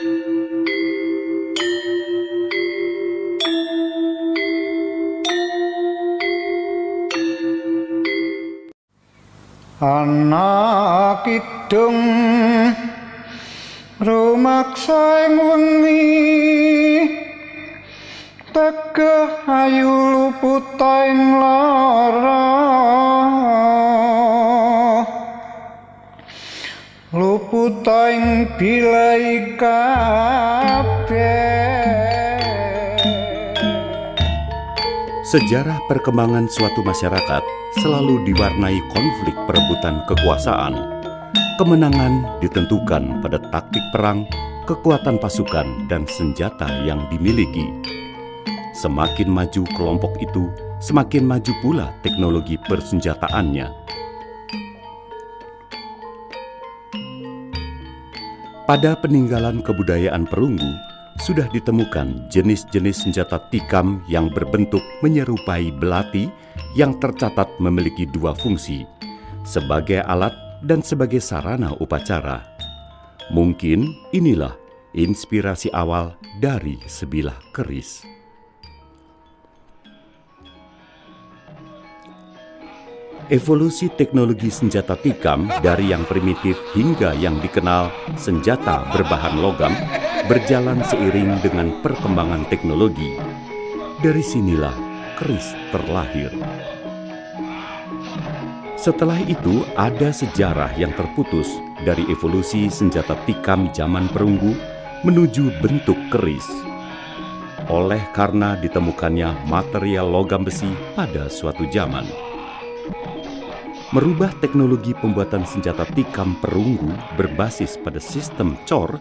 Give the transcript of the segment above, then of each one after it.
Ana kidung rumaksa ing wengi tegah ayu luput ing lara luput ing bilai kabeh. Sejarah perkembangan suatu masyarakat selalu diwarnai konflik perebutan kekuasaan. Kemenangan ditentukan pada taktik perang, kekuatan pasukan, dan senjata yang dimiliki. Semakin maju kelompok itu, semakin maju pula teknologi persenjataannya. Pada peninggalan kebudayaan perunggu, sudah ditemukan jenis-jenis senjata tikam yang berbentuk menyerupai belati yang tercatat memiliki dua fungsi, sebagai alat dan sebagai sarana upacara. Mungkin inilah inspirasi awal dari sebilah keris. Evolusi teknologi senjata tikam dari yang primitif hingga yang dikenal senjata berbahan logam berjalan seiring dengan perkembangan teknologi. Dari sinilah keris terlahir. Setelah itu ada sejarah yang terputus dari evolusi senjata tikam zaman perunggu menuju bentuk keris. Oleh karena ditemukannya material logam besi pada suatu zaman. Merubah teknologi pembuatan senjata tikam perunggu berbasis pada sistem cor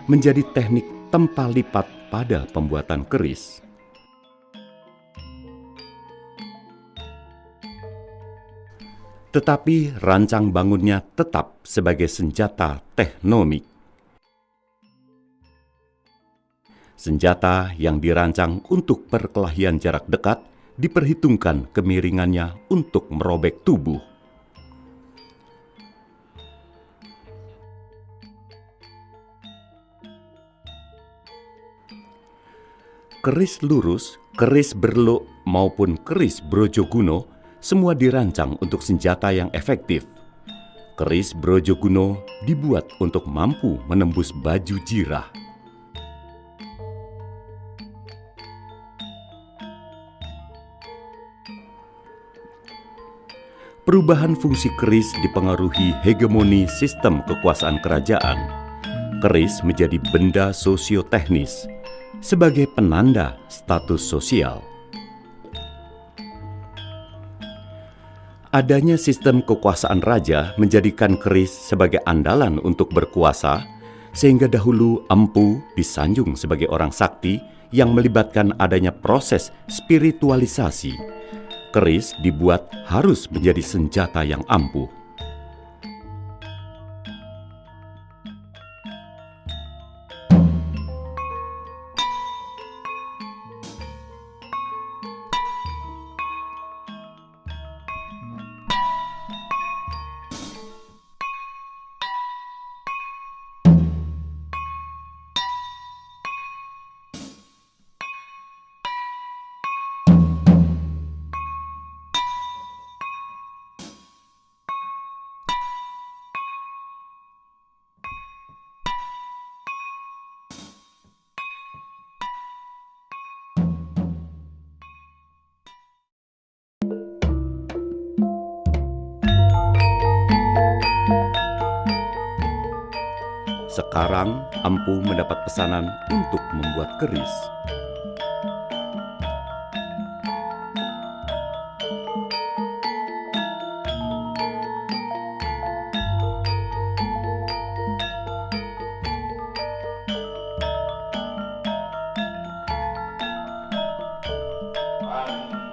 menjadi teknik tempa lipat pada pembuatan keris. Tetapi rancang bangunnya tetap sebagai senjata teknomik. Senjata yang dirancang untuk perkelahian jarak dekat diperhitungkan kemiringannya untuk merobek tubuh. Keris lurus, keris berluk, maupun keris Brojoguno semua dirancang untuk senjata yang efektif. Keris Brojoguno dibuat untuk mampu menembus baju jirah. Perubahan fungsi keris dipengaruhi hegemoni sistem kekuasaan kerajaan. Keris menjadi benda sosioteknis sebagai penanda status sosial. Adanya sistem kekuasaan raja menjadikan keris sebagai andalan untuk berkuasa, sehingga dahulu empu disanjung sebagai orang sakti yang melibatkan adanya proses spiritualisasi. Keris dibuat harus menjadi senjata yang ampuh. Sekarang empu mendapat pesanan untuk membuat keris.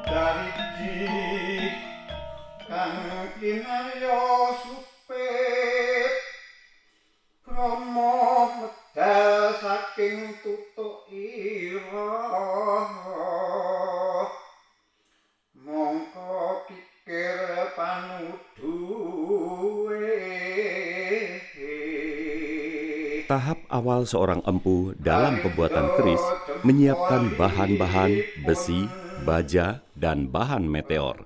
Pandariji kang kinarya supit Rama medal saking tutuk ira mongko kikir panuduhe. Tahap awal seorang empu dalam pembuatan keris menyiapkan bahan-bahan besi, baja, dan bahan meteor.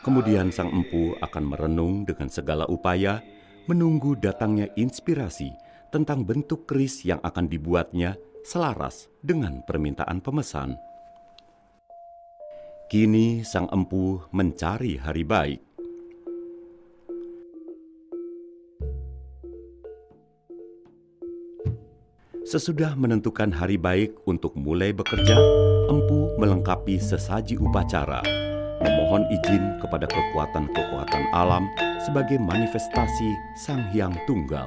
Kemudian sang empu akan merenung dengan segala upaya, menunggu datangnya inspirasi tentang bentuk keris yang akan dibuatnya selaras dengan permintaan pemesan. Kini sang empu mencari hari baik. Sesudah menentukan hari baik untuk mulai bekerja, empu melengkapi sesaji upacara, memohon izin kepada kekuatan-kekuatan alam sebagai manifestasi Sang Hyang Tunggal.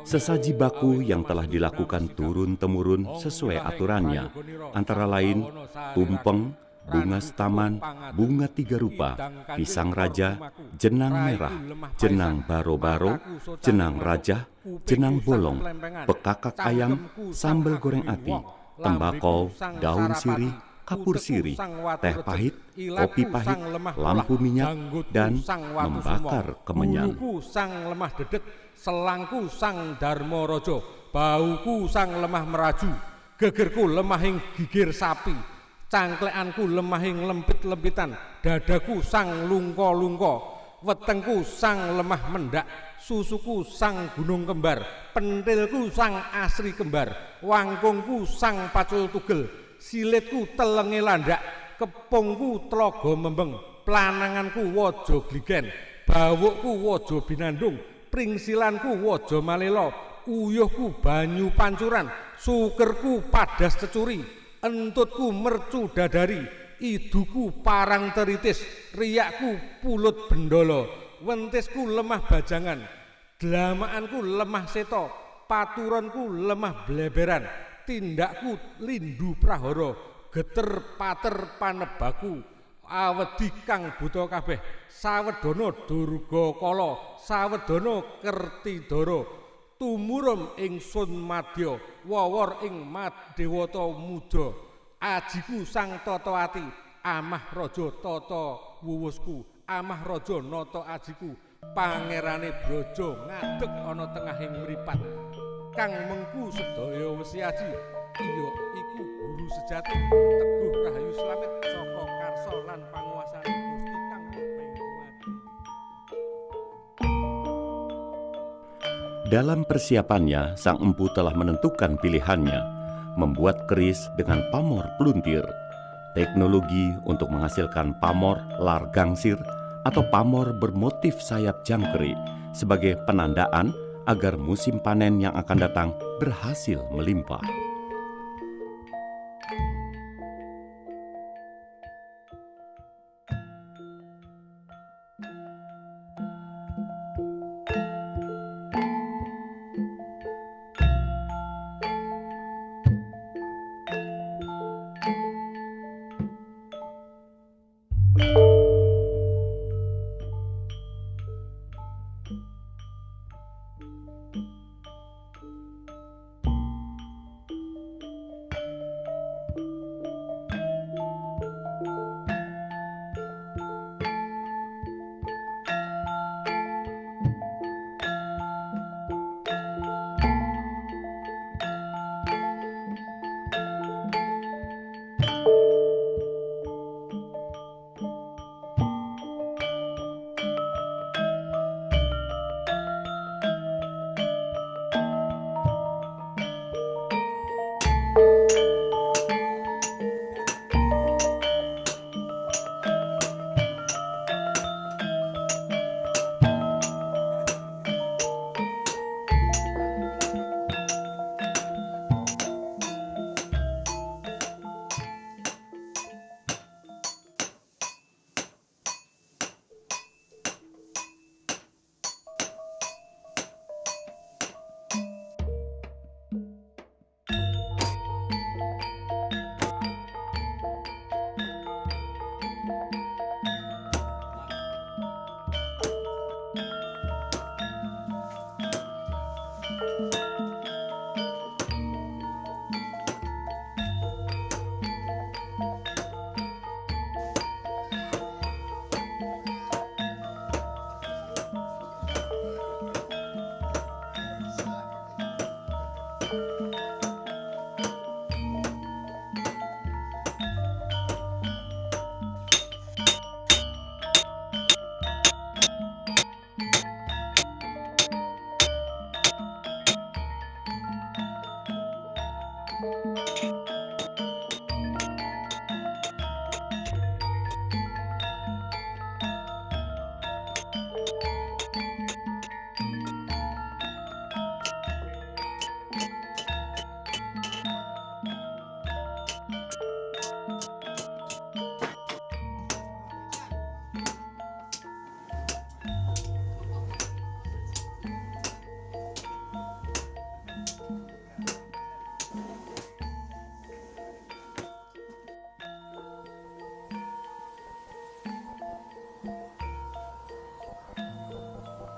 Sesaji baku yang telah dilakukan turun-temurun sesuai aturannya, antara lain tumpeng, bunga setaman, bunga tiga rupa, pisang raja, jenang merah, jenang baro-baro, jenang rajah, jenang bolong, bekakak ayam, sambal goreng ati, tembakau, daun sirih, kapur sirih, teh pahit, kopi pahit, lampu minyak, dan membakar kemenyan. Buluku sang lemah dedek, selangku sang Dharma Raja, bauku sang lemah meraju, gegerku lemahing gigir sapi, cangklekanku lemahing lempit-lempitan, dadaku sang lungko-lungko, wetengku sang lemah mendak, susuku sang gunung kembar, pentilku sang asri kembar, wangkungku sang pacul tugel, silitku telenge landak, kepungku tlaga membeng, plananganku waja gligen, bawukku waja binandung, pringsilanku waja malela, uyuhku banyu pancuran, sukerku padas cecuri, entutku mercu dadari, iduku parang teritis, riyakku pulut bendolo, wentisku lemah bajangan, dlamaanku lemah seto, paturonku lemah bleberan, tindakku lindu prahara, geter pater panebaku, awedi kang buta kabeh, sawedana durga kala, sawedana kertidara, tumurum ingsun madya, wawor ing madewata muda, ajiku sang tata ati, amah raja tata wuwusku, amah raja nata ajiku, pangerane braja ngadeg ana tengahing mripat, kang mengku sedaya wesi aji, iya iku guru sejati, teguh rahayu slamet saka karsa lan panguwasane Gusti kang murbeng dumadi. Dalam persiapannya, sang empu telah menentukan pilihannya, membuat keris dengan pamor peluntir, teknologi untuk menghasilkan pamor lar gangsir atau pamor bermotif sayap jangkrik sebagai penandaan agar musim panen yang akan datang berhasil melimpah.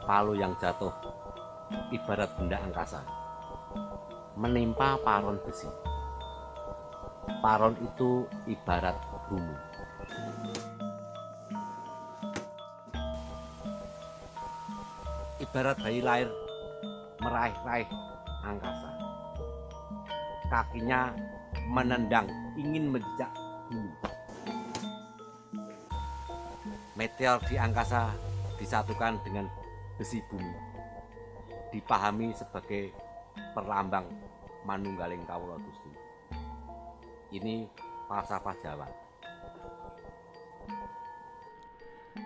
Palu yang jatuh ibarat benda angkasa menimpa paron besi. Paron itu ibarat bumi. Ibarat bayi lahir meraih-raih angkasa. Kakinya menendang ingin menjejak bumi. Meteor di angkasa disatukan dengan besi bumi, dipahami sebagai perlambang manunggaling kawula Gusti. Ini falsafah Jawa.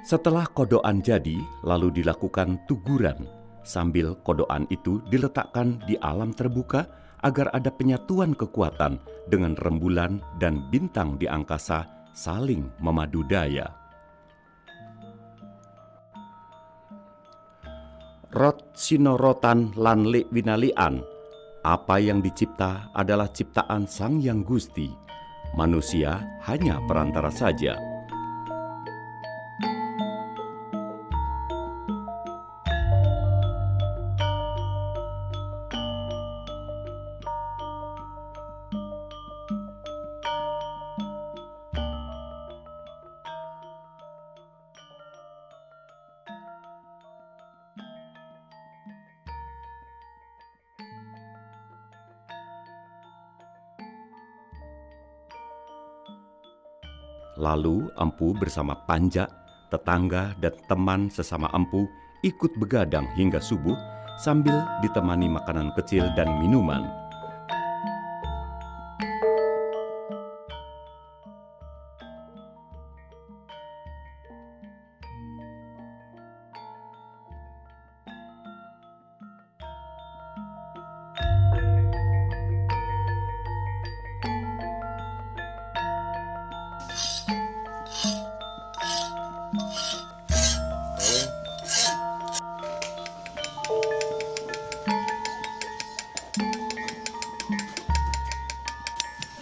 Setelah kodokan jadi, lalu dilakukan tuguran, sambil kodokan itu diletakkan di alam terbuka agar ada penyatuan kekuatan dengan rembulan dan bintang di angkasa saling memadu daya. Rot sinorotan lan lik winalian, apa yang dicipta adalah ciptaan Sang Hyang Gusti. Manusia hanya perantara saja. Lalu empu bersama Panjak, tetangga dan teman sesama empu ikut begadang hingga subuh sambil ditemani makanan kecil dan minuman.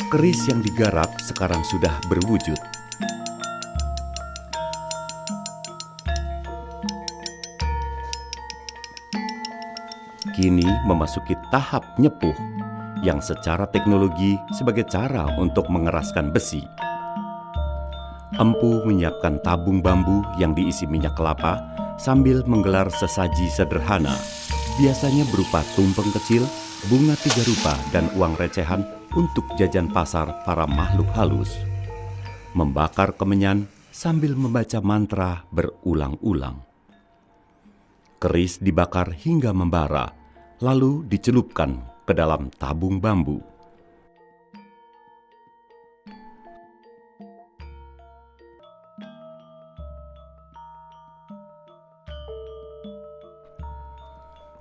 Keris yang digarap sekarang sudah berwujud. Kini memasuki tahap nyepuh, yang secara teknologi sebagai cara untuk mengeraskan besi. Empu menyiapkan tabung bambu yang diisi minyak kelapa sambil menggelar sesaji sederhana, biasanya berupa tumpeng kecil, bunga 3 rupa, dan uang recehan untuk jajan pasar para makhluk halus. Membakar kemenyan sambil membaca mantra berulang-ulang. Keris dibakar hingga membara, lalu dicelupkan ke dalam tabung bambu.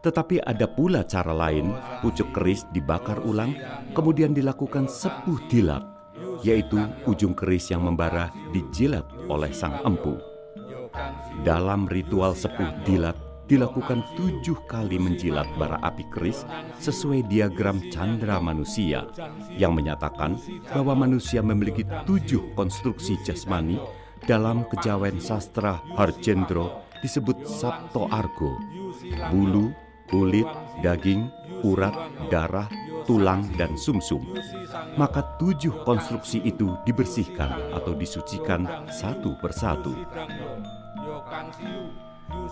Tetapi ada pula cara lain, pucuk keris dibakar ulang, kemudian dilakukan sepuh dilat, yaitu ujung keris yang membara dijilat oleh sang empu. Dalam ritual sepuh dilat, dilakukan 7 kali menjilat bara api keris sesuai diagram candra manusia, yang menyatakan bahwa manusia memiliki 7 konstruksi jasmani. Dalam kejawen sastra Harjendra disebut Sapto Argo: bulu, kulit, daging, urat, darah, tulang, dan sumsum. Maka 7 konstruksi itu dibersihkan atau disucikan satu persatu.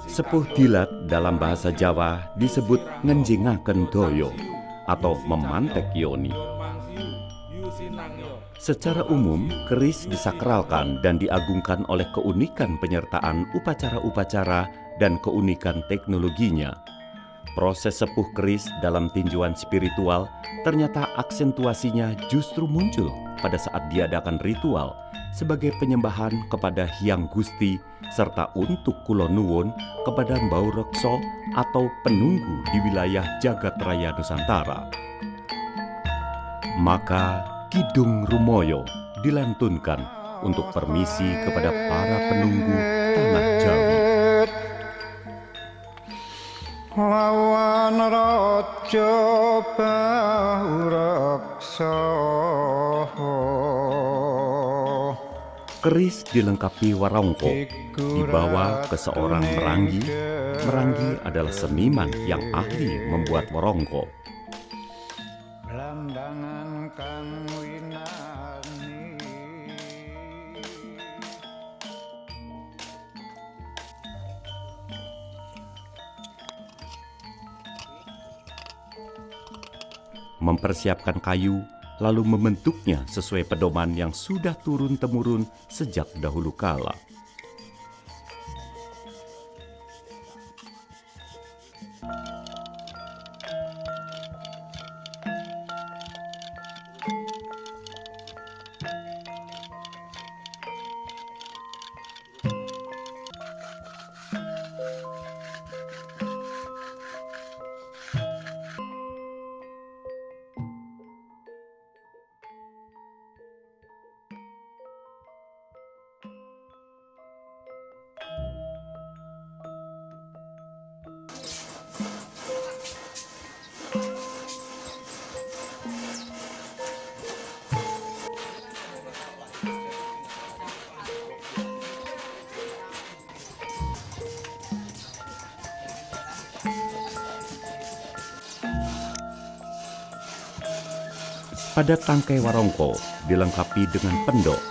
Sepuh dilat dalam bahasa Jawa disebut ngenjingaken doyo atau memantek yoni. Secara umum, keris disakralkan dan diagungkan oleh keunikan penyertaan upacara-upacara dan keunikan teknologinya. Proses sepuh keris dalam tinjauan spiritual ternyata aksentuasinya justru muncul pada saat diadakan ritual sebagai penyembahan kepada Hyang Gusti serta untuk kula nuwun kepada Mbau Reksa atau penunggu di wilayah Jagat Raya Nusantara. Maka Kidung Rumoyo dilantunkan untuk permisi kepada para penunggu tanah Jawi. Lawan raja Baureksa. Keris dilengkapi warongko, dibawa ke seorang meranggi. Meranggi adalah seniman yang ahli membuat warongko. Blambangan kang winani. Mempersiapkan kayu, lalu membentuknya sesuai pedoman yang sudah turun-temurun sejak dahulu kala. Pada tangkai warongko dilengkapi dengan pendok.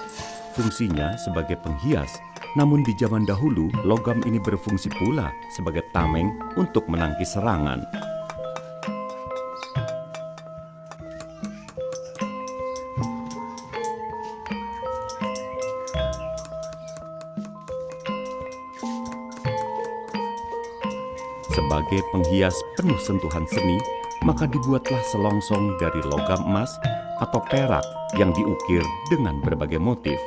Fungsinya sebagai penghias, namun di zaman dahulu logam ini berfungsi pula sebagai tameng untuk menangkis serangan. Sebagai penghias penuh sentuhan seni, maka dibuatlah selongsong dari logam emas atau perak yang diukir dengan berbagai motif.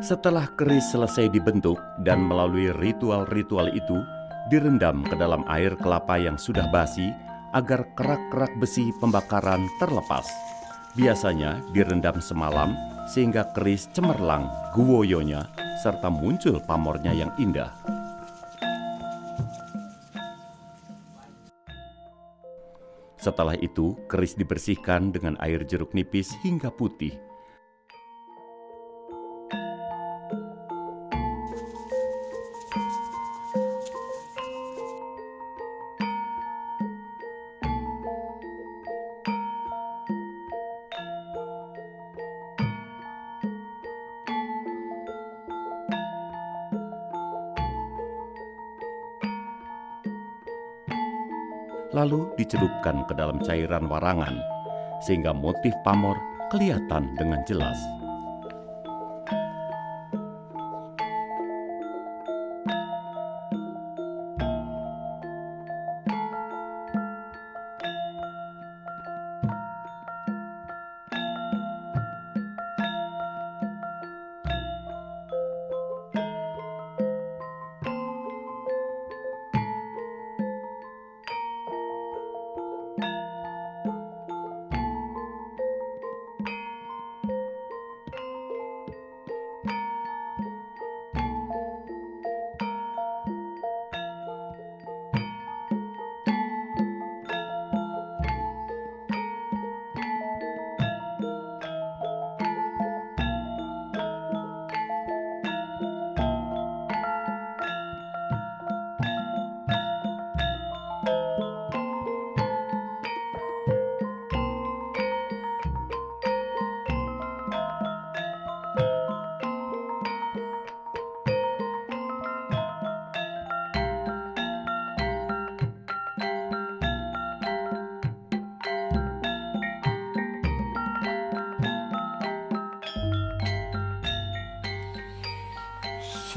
Setelah keris selesai dibentuk dan melalui ritual-ritual itu, direndam ke dalam air kelapa yang sudah basi agar kerak-kerak besi pembakaran terlepas. Biasanya direndam semalam sehingga keris cemerlang guwoyonya serta muncul pamornya yang indah. Setelah itu, keris dibersihkan dengan air jeruk nipis hingga putih. Lalu dicelupkan ke dalam cairan warangan, sehingga motif pamor kelihatan dengan jelas.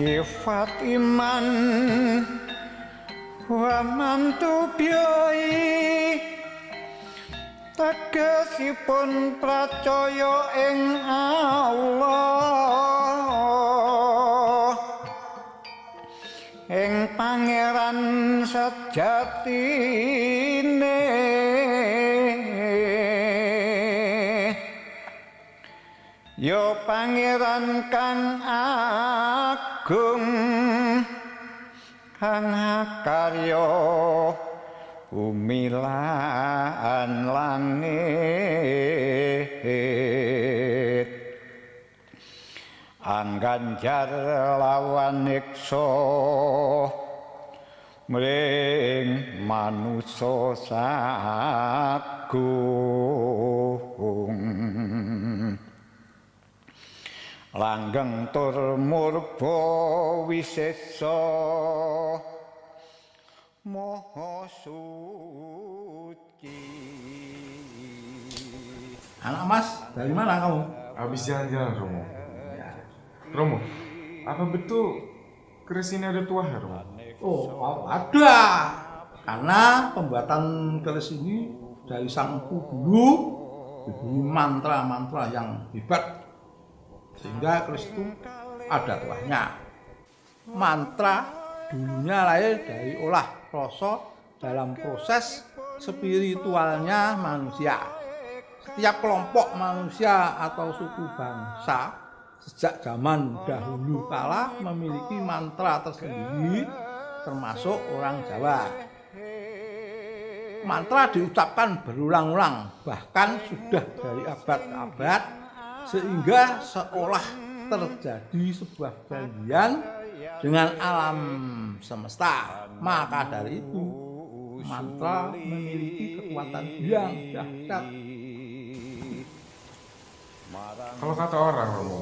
Sifat iman wa mantubiyai tegesipun pracaya ing Allah ing pangeran sejatine. Yo pangeran kang agung kang karya umilan langit angganjar lawan iksa mring manusa sagung langgeng tur murba wisesa maha suci. Anak Mas, dari mana kamu? Habis jalan-jalan, Romo. Romo, apa betul keris ini ada tuah, Romo? Oh, ada. Karena pembuatan keris ini dari sang empu dulu diberi mantra-mantra yang hebat, sehingga keris itu ada tuahnya. Mantra dulunya lahir dari olah rasa dalam proses spiritualnya manusia. Setiap kelompok manusia atau suku bangsa sejak zaman dahulu kala memiliki mantra tersendiri, termasuk orang Jawa. Mantra diucapkan berulang-ulang, bahkan sudah dari abad ke abad, sehingga seolah terjadi sebuah perjanjian dengan alam semesta. Maka dari itu, mantra memiliki kekuatan yang dahsyat. Kalau kata orang, Romo,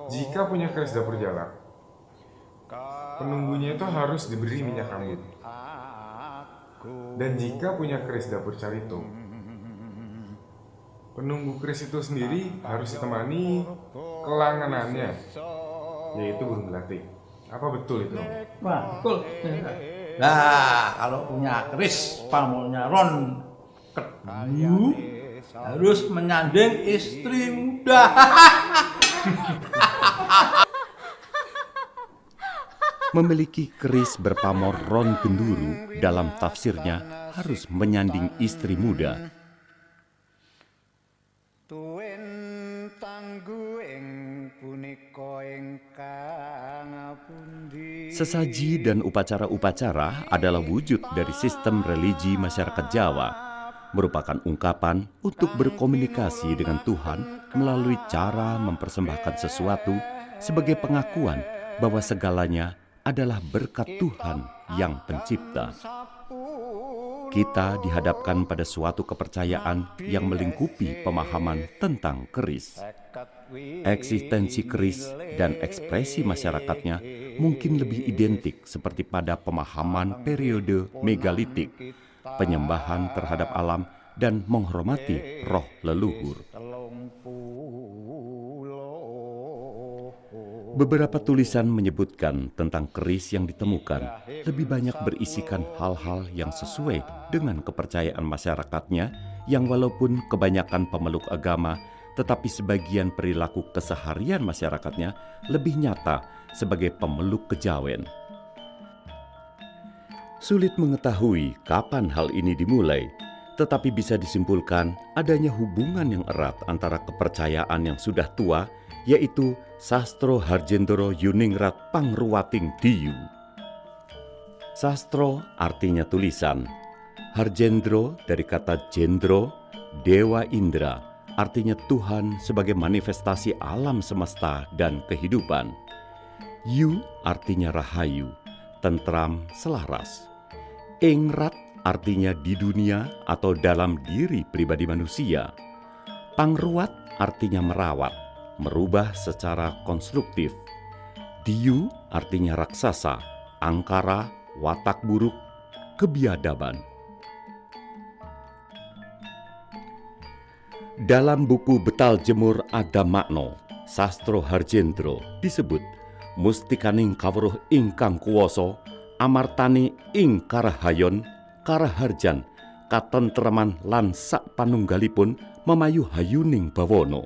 jika punya keris dapur jalak, penunggunya itu harus diberi minyak rambut. Dan jika punya keris dapur carito, penunggu keris itu sendiri harus ditemani kelanganannya, yaitu burung gelatik. Apa betul itu, Romo? Wah, betul. Nah, kalau punya keris pamornya Ron Kedu harus menyanding istri muda. Memiliki keris berpamor ron genduru dalam tafsirnya harus menyanding istri muda. Tuwin tangguing punika ingkang pundi. Sesaji dan upacara-upacara adalah wujud dari sistem religi masyarakat Jawa, merupakan ungkapan untuk berkomunikasi dengan Tuhan melalui cara mempersembahkan sesuatu sebagai pengakuan bahwa segalanya adalah berkat Tuhan yang pencipta. Kita dihadapkan pada suatu kepercayaan yang melingkupi pemahaman tentang keris. Eksistensi keris dan ekspresi masyarakatnya mungkin lebih identik seperti pada pemahaman periode megalitik, penyembahan terhadap alam dan menghormati roh leluhur. Beberapa tulisan menyebutkan tentang keris yang ditemukan lebih banyak berisikan hal-hal yang sesuai dengan kepercayaan masyarakatnya yang walaupun kebanyakan pemeluk agama, tetapi sebagian perilaku keseharian masyarakatnya lebih nyata sebagai pemeluk kejawen. Sulit mengetahui kapan hal ini dimulai, tetapi bisa disimpulkan adanya hubungan yang erat antara kepercayaan yang sudah tua, yaitu Sastro Harjendra Yuningrat Pangruwating Diyu. Sastro artinya tulisan, Harjendra dari kata Jendro, Dewa Indra, artinya Tuhan sebagai manifestasi alam semesta dan kehidupan. Yu artinya rahayu, tentram, selaras. Ingrat artinya di dunia atau dalam diri pribadi manusia. Pangruwat artinya merawat, merubah secara konstruktif. Diyu artinya raksasa, angkara, watak buruk, kebiadaban. Dalam buku Betal Jemur Adamakno, Sastro Harjendra disebut mustikaning kawruh ingkang kuwasa, amartani ing karahayon, karaharjan, katentreman lan sak panunggalipun memayu hayuning bawono.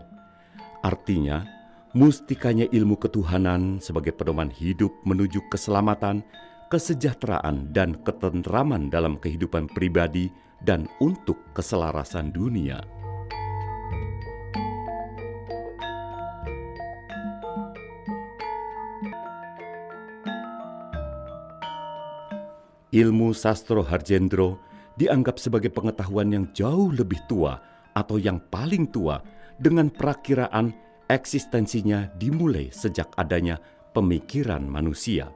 Artinya, mustikanya ilmu ketuhanan sebagai pedoman hidup menuju keselamatan, kesejahteraan, dan ketentraman dalam kehidupan pribadi dan untuk keselarasan dunia. ilmu Sastro Harjendro dianggap sebagai pengetahuan yang jauh lebih tua atau yang paling tua, dengan perakiraan eksistensinya dimulai sejak adanya pemikiran manusia.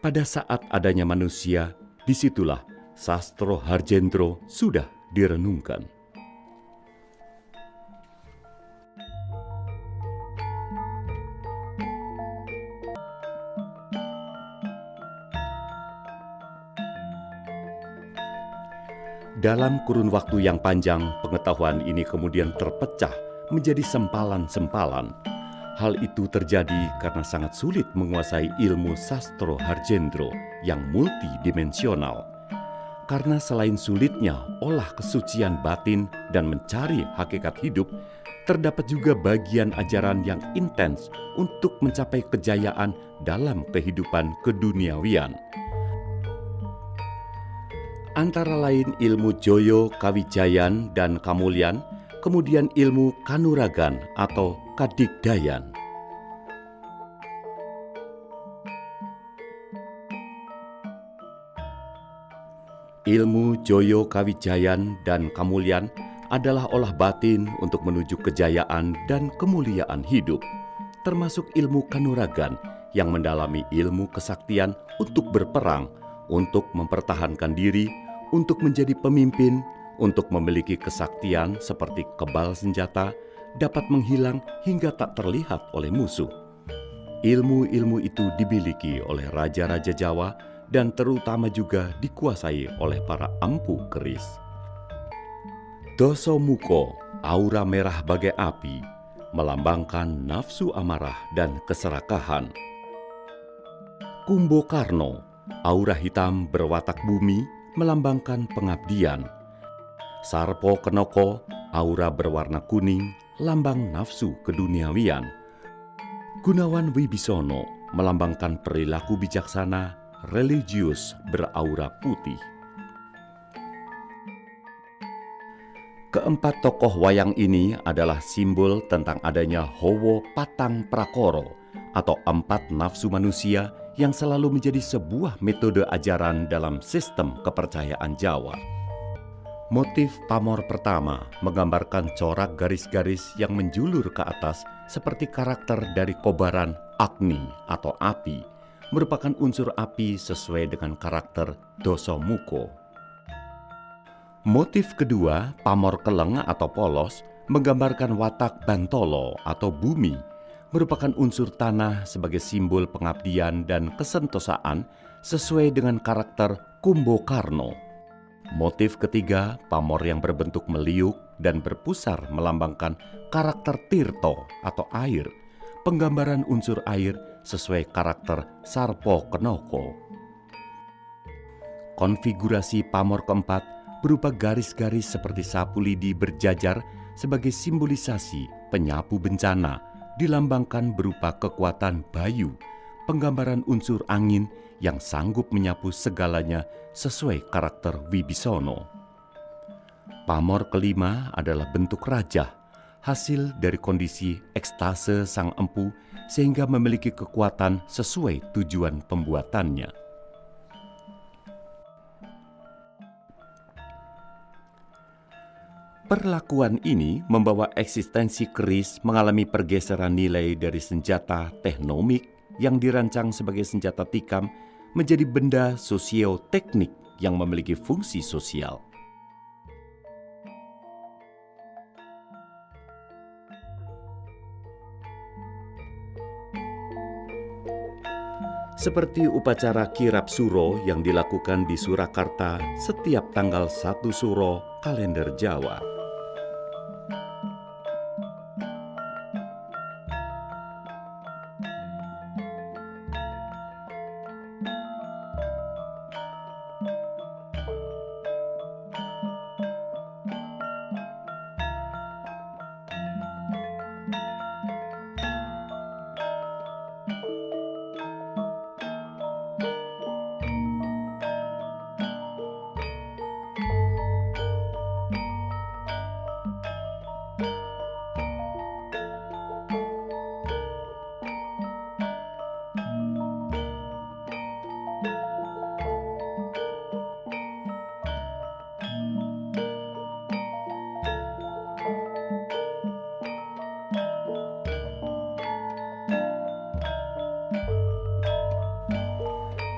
Pada saat adanya manusia, disitulah Sastro Harjendro sudah direnungkan. Dalam kurun waktu yang panjang, pengetahuan ini kemudian terpecah menjadi sempalan-sempalan. Hal itu terjadi karena sangat sulit menguasai ilmu Sastro Harjendro yang multidimensional. Karena selain sulitnya olah kesucian batin dan mencari hakikat hidup, terdapat juga bagian ajaran yang intens untuk mencapai kejayaan dalam kehidupan keduniawian. Antara lain ilmu Joyo Kawijayan dan Kamulyan, kemudian ilmu Kanuragan atau Kadigdayan. Ilmu Joyo Kawijayan dan Kamulyan adalah olah batin untuk menuju kejayaan dan kemuliaan hidup, termasuk ilmu Kanuragan yang mendalami ilmu kesaktian untuk berperang, untuk mempertahankan diri, untuk menjadi pemimpin, untuk memiliki kesaktian seperti kebal senjata, dapat menghilang hingga tak terlihat oleh musuh. Ilmu-ilmu itu dimiliki oleh raja-raja Jawa dan terutama juga dikuasai oleh para empu keris. Doso Muko, aura merah bagai api, melambangkan nafsu amarah dan keserakahan. Kumbokarno, aura hitam berwatak bumi, melambangkan pengabdian. Sarpo Kenoko, aura berwarna kuning, lambang nafsu keduniawian. Gunawan Wibisono, melambangkan perilaku bijaksana, religius beraura putih. Keempat tokoh wayang ini adalah simbol tentang adanya Howo Patang Prakoro atau 4 nafsu manusia yang selalu menjadi sebuah metode ajaran dalam sistem kepercayaan Jawa. Motif pamor pertama menggambarkan corak garis-garis yang menjulur ke atas seperti karakter dari kobaran Agni atau api, merupakan unsur api sesuai dengan karakter Doso Muko. Motif kedua, pamor keleng atau polos, menggambarkan watak Bantolo atau bumi, merupakan unsur tanah sebagai simbol pengabdian dan kesentosaan sesuai dengan karakter Kumbokarno. Motif ketiga, pamor yang berbentuk meliuk dan berpusar melambangkan karakter Tirto atau air, penggambaran unsur air sesuai karakter Sarpo Kenoko. Konfigurasi pamor keempat berupa garis-garis seperti sapu lidi berjajar sebagai simbolisasi penyapu bencana, dilambangkan berupa kekuatan Bayu, penggambaran unsur angin yang sanggup menyapu segalanya sesuai karakter Wibisono. Pamor kelima adalah bentuk raja, hasil dari kondisi ekstase sang empu sehingga memiliki kekuatan sesuai tujuan pembuatannya. Perlakuan ini membawa eksistensi keris mengalami pergeseran nilai dari senjata teknomik yang dirancang sebagai senjata tikam menjadi benda sosioteknik yang memiliki fungsi sosial. Seperti upacara kirap suro yang dilakukan di Surakarta setiap tanggal 1 Suro kalender Jawa.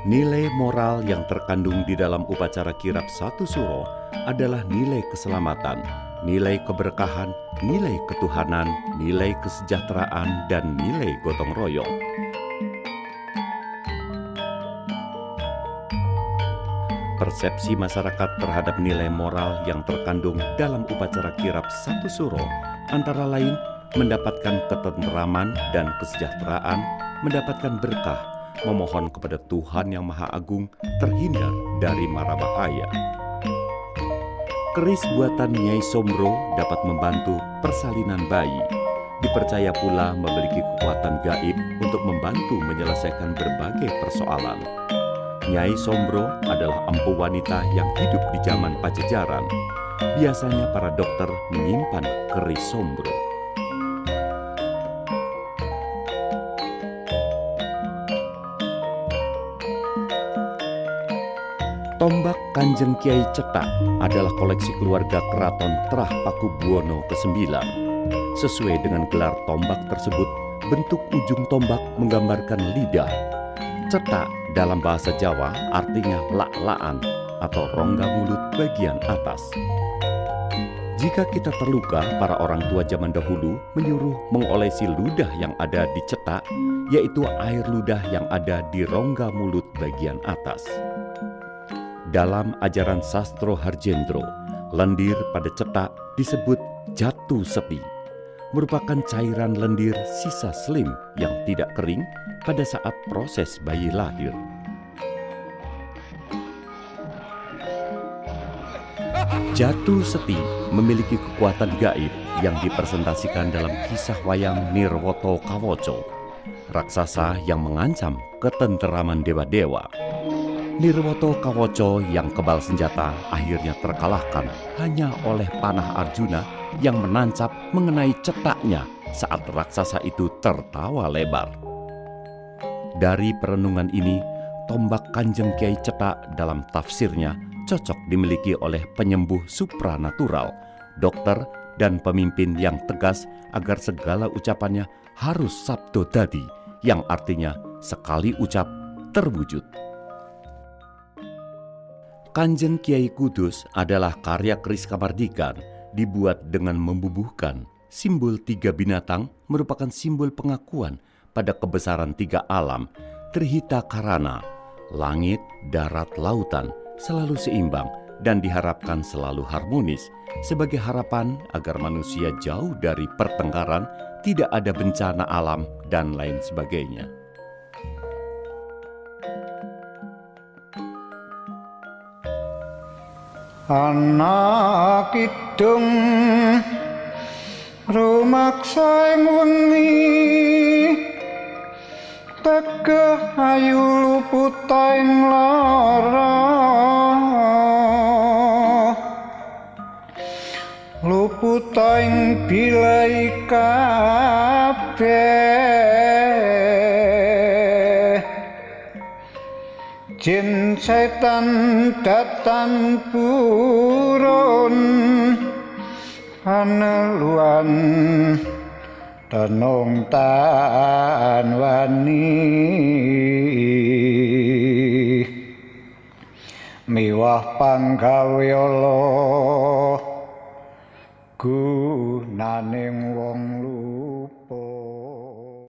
Nilai moral yang terkandung di dalam upacara kirap satu suro adalah nilai keselamatan, nilai keberkahan, nilai ketuhanan, nilai kesejahteraan, dan nilai gotong royong. Persepsi masyarakat terhadap nilai moral yang terkandung dalam upacara kirap satu suro antara lain mendapatkan ketenteraman dan kesejahteraan, mendapatkan berkah, memohon kepada Tuhan Yang Maha Agung terhindar dari mara bahaya. Keris buatan Nyai Sombro dapat membantu persalinan bayi. Dipercaya pula memiliki kekuatan gaib untuk membantu menyelesaikan berbagai persoalan. Nyai Sombro adalah empu wanita yang hidup di zaman Pajajaran. Biasanya para dokter menyimpan keris Sombro. Tombak Kanjeng Kiai Cetak adalah koleksi keluarga keraton Trah Pakubuwono ke-9. Sesuai dengan gelar tombak tersebut, bentuk ujung tombak menggambarkan lidah. Cetak dalam bahasa Jawa artinya lak-laan atau rongga mulut bagian atas. Jika kita terluka, para orang tua zaman dahulu menyuruh mengolesi ludah yang ada di cetak, yaitu air ludah yang ada di rongga mulut bagian atas. Dalam ajaran Sastro Harjendro, lendir pada cetak disebut jatu seti, merupakan cairan lendir sisa slim yang tidak kering pada saat proses bayi lahir. Jatu seti memiliki kekuatan gaib yang dipresentasikan dalam kisah wayang Nirwoto Kawoco, raksasa yang mengancam ketenteraman dewa-dewa. Nirwoto Kawoco yang kebal senjata akhirnya terkalahkan hanya oleh panah Arjuna yang menancap mengenai cetaknya saat raksasa itu tertawa lebar. Dari perenungan ini, tombak Kanjeng Kiai Cetak dalam tafsirnya cocok dimiliki oleh penyembuh supranatural, dokter, dan pemimpin yang tegas agar segala ucapannya harus sabdo dadi, yang artinya sekali ucap terwujud. Kanjeng Kiai Kudus adalah karya keris Kamardikan, dibuat dengan membubuhkan. Simbol 3 binatang merupakan simbol pengakuan pada kebesaran 3 alam, Trihita Karana, langit, darat, lautan, selalu seimbang dan diharapkan selalu harmonis, sebagai harapan agar manusia jauh dari pertengkaran, tidak ada bencana alam, dan lain sebagainya. Ana kidung rumaksa ing wengi tegeh ayu luputa ing lara luputa ing bilai kabeh jin setan datan purun paneluan tenung tan wani miwah panggawe Allah gunaning wong lupa.